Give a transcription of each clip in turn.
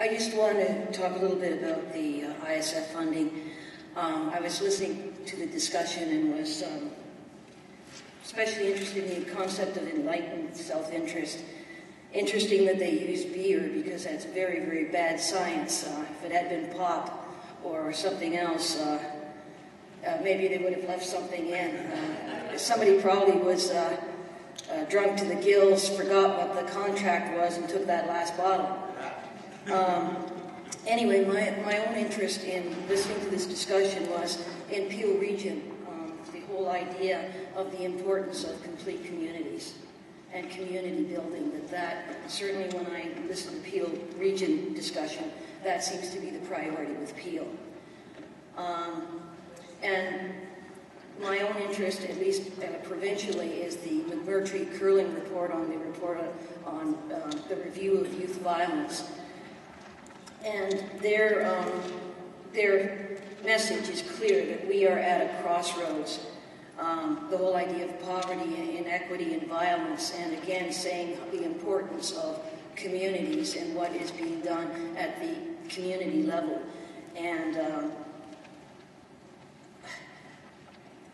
I just want to talk a little bit about the ISF funding. I was listening to the discussion and was especially interested in the concept of enlightened self-interest. Interesting that they used beer because that's very, very bad science. If it had been pop or something else, maybe they would have left something in. Somebody probably was drunk to the gills, forgot what the contract was, and took that last bottle. Anyway, my own interest in listening to this discussion was in Peel Region, the whole idea of the importance of complete communities and community building, that certainly when I listen to Peel Region discussion, that seems to be the priority with Peel. And my own interest, at least provincially, is the McMurtry Curling report on the review of youth violence. And their message is clear that we are at a crossroads. The whole idea of poverty, inequity, and violence, and again saying the importance of communities and what is being done at the community level. And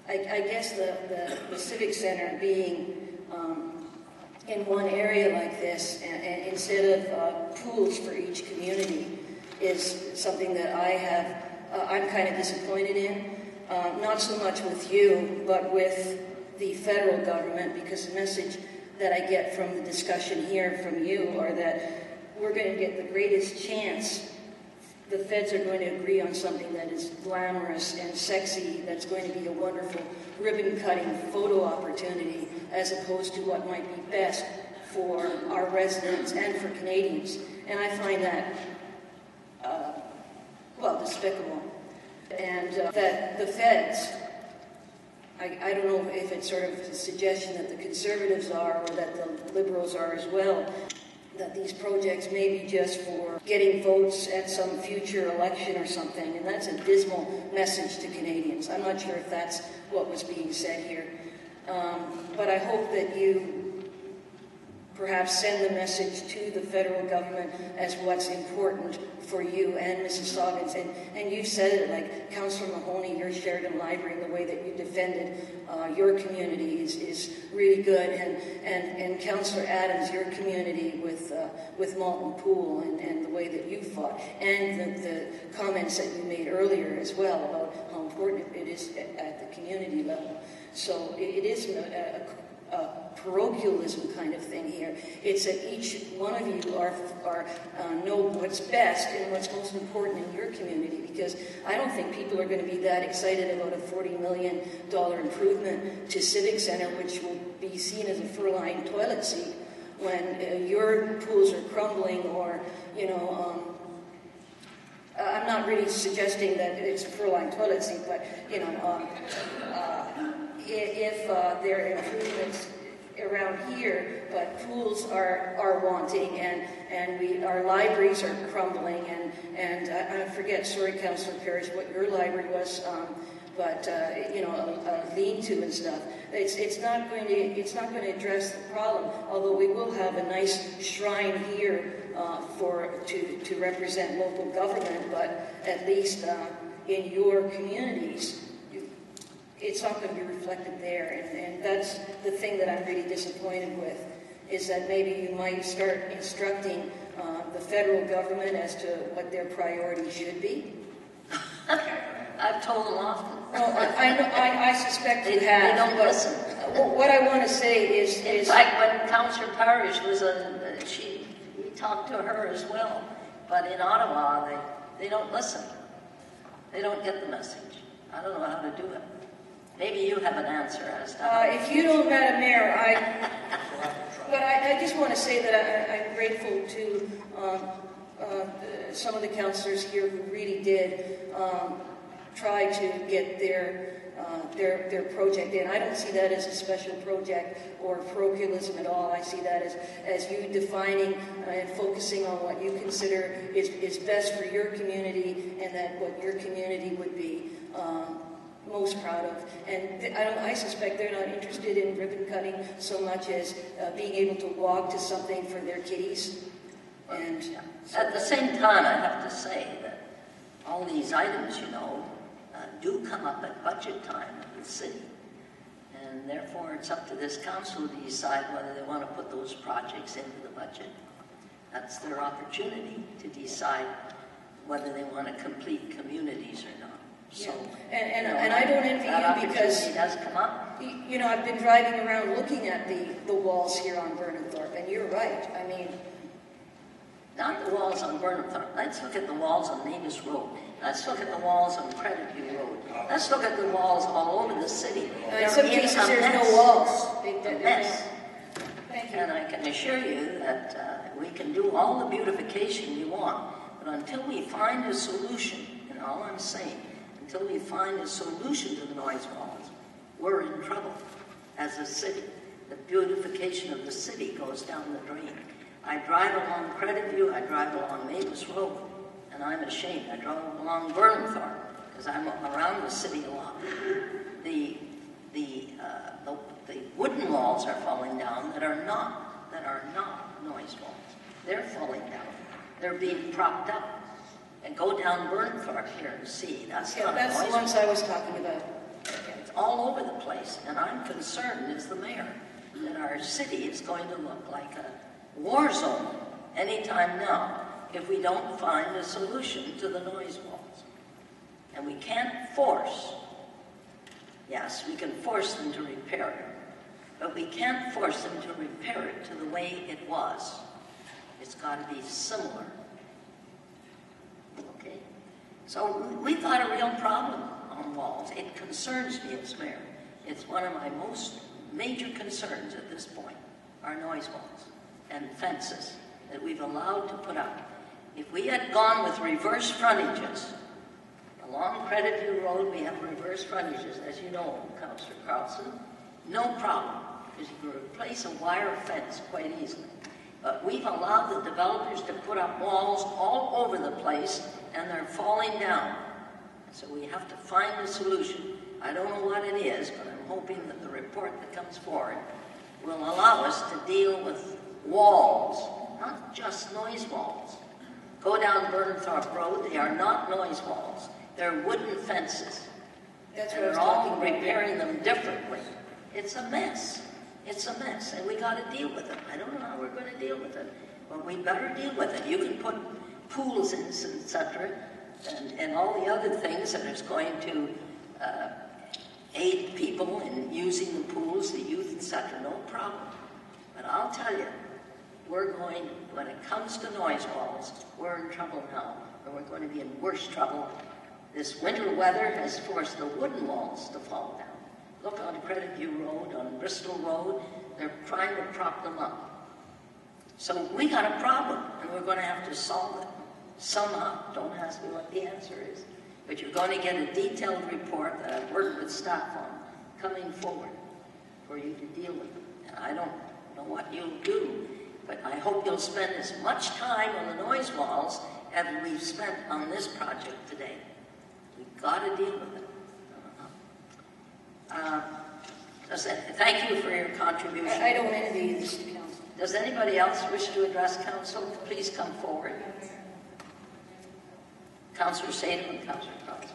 I guess the Civic Center being in one area like this, and instead of pools for each community, is something that I'm kind of disappointed in. Not so much with you, but with the federal government, because the message that I get from the discussion here from you are that we're going to get the greatest chance. The feds are going to agree on something that is glamorous and sexy, that's going to be a wonderful ribbon-cutting photo opportunity, as opposed to what might be best for our residents and for Canadians. And I find that, despicable. And that the feds, I don't know if it's sort of a suggestion that the Conservatives are or that the Liberals are as well, that these projects may be just for getting votes at some future election or something, and that's a dismal message to Canadians. I'm not sure if that's what was being said here. But I hope that you perhaps send the message to the federal government as what's important for you and Mississaugas. And you said it, like Councillor Mahoney, your Sheridan Library, the way that you defended your community is really good. And Councillor Adams, your community with Malton Pool and the way that you fought. And the comments that you made earlier as well about how important it is at the community level. So it is a parochialism kind of thing here. It's that each one of you know what's best and what's most important in your community, because I don't think people are going to be that excited about a $40 million improvement to Civic Center, which will be seen as a fur-lined toilet seat, when your pools are crumbling, or, I'm not really suggesting that it's a fur-lined toilet seat, but, if there are improvements around here, but pools are wanting, and our libraries are crumbling, and I forget, sorry, Councillor Parrish, what your library was, but a lean-to and stuff. It's not going to address the problem. Although we will have a nice shrine here to represent local government, but at least in your communities, it's not going to be reflected there, and that's the thing that I'm really disappointed with, is that maybe you might start instructing the federal government as to what their priorities should be. I've told them often. Well, I suspect you have. They don't listen. What I want to say is... In fact, when Councillor Parrish was we talked to her as well, but in Ottawa, they don't listen. They don't get the message. I don't know how to do it. Maybe you have an answer as to how. If you don't, Madam Mayor, but I just want to say that I'm grateful to some of the councillors here who really did try to get their project in. I don't see that as a special project or parochialism at all. I see that as you defining and focusing on what you consider is best for your community, and that what your community would be most proud of. And I suspect they're not interested in ribbon cutting so much as being able to walk to something for their kiddies. And At the same time, I have to say that all these items, do come up at budget time of the city. And therefore, it's up to this council to decide whether they want to put those projects into the budget. That's their opportunity to decide whether they want to complete communities or not. So, and I don't envy you because does come up. I've been driving around looking at the walls here on Burnhamthorpe, and you're right. I mean, not the walls on Burnhamthorpe. Let's look at the walls on Namus Road. Let's look at the walls on Credit View Road. Let's look at the walls all over the city. In some cases, there's no walls. They're a mess. Thank you. And I can assure you that we can do all the beautification you want, but until we find a solution, and all I'm saying, until we find a solution to the noise walls, we're in trouble as a city. The beautification of the city goes down the drain. I drive along Credit View, I drive along Mavis Road, and I'm ashamed. I drive along Burnhamthorpe because I'm around the city a lot. The wooden walls are falling down that are not noise walls. They're falling down. They're being propped up. And go down Burnhamthorpe here and see. That's not that's a noise the ones wall. I was talking about. It's all over the place, and I'm concerned as the mayor that our city is going to look like a war zone anytime now if we don't find a solution to the noise walls. And we can't force, yes, we can force them to repair it, but we can't force them to repair it to the way it was. It's got to be similar. Okay? So we've got a real problem on walls. It concerns me as mayor. It's one of my most major concerns at this point, are noise walls and fences that we've allowed to put up. If we had gone with reverse frontages, along Credit View Road we have reverse frontages, as you know, Councillor Carlson, no problem, because you can replace a wire fence quite easily. But we've allowed the developers to put up walls all over the place, and they're falling down. So we have to find a solution. I don't know what it is, but I'm hoping that the report that comes forward will allow us to deal with walls, not just noise walls. Go down Burnhamthorpe Road, they are not noise walls. They're wooden fences. That's and what I was they're all talking about. repairing them differently. It's a mess. It's a mess, and we got to deal with it. I don't know how we're going to deal with it, but we better deal with it. You can put pools in, etc., and all the other things that is going to aid people in using the pools, the youth, etc., no problem. But I'll tell you, when it comes to noise walls, we're in trouble now, and we're going to be in worse trouble. This winter weather has forced the wooden walls to fall down. Look on Credit View Road, on Bristol Road, they're trying to prop them up. So we got a problem, and we're going to have to solve it somehow. Don't ask me what the answer is. But you're going to get a detailed report that I've worked with staff on coming forward for you to deal with. And I don't know what you'll do, but I hope you'll spend as much time on the noise walls as we've spent on this project today. We've got to deal with it. Thank you for your contribution. I don't envy this to council. Does anybody else wish to address council? Please come forward. Councillor Sadom and Councillor Carlson.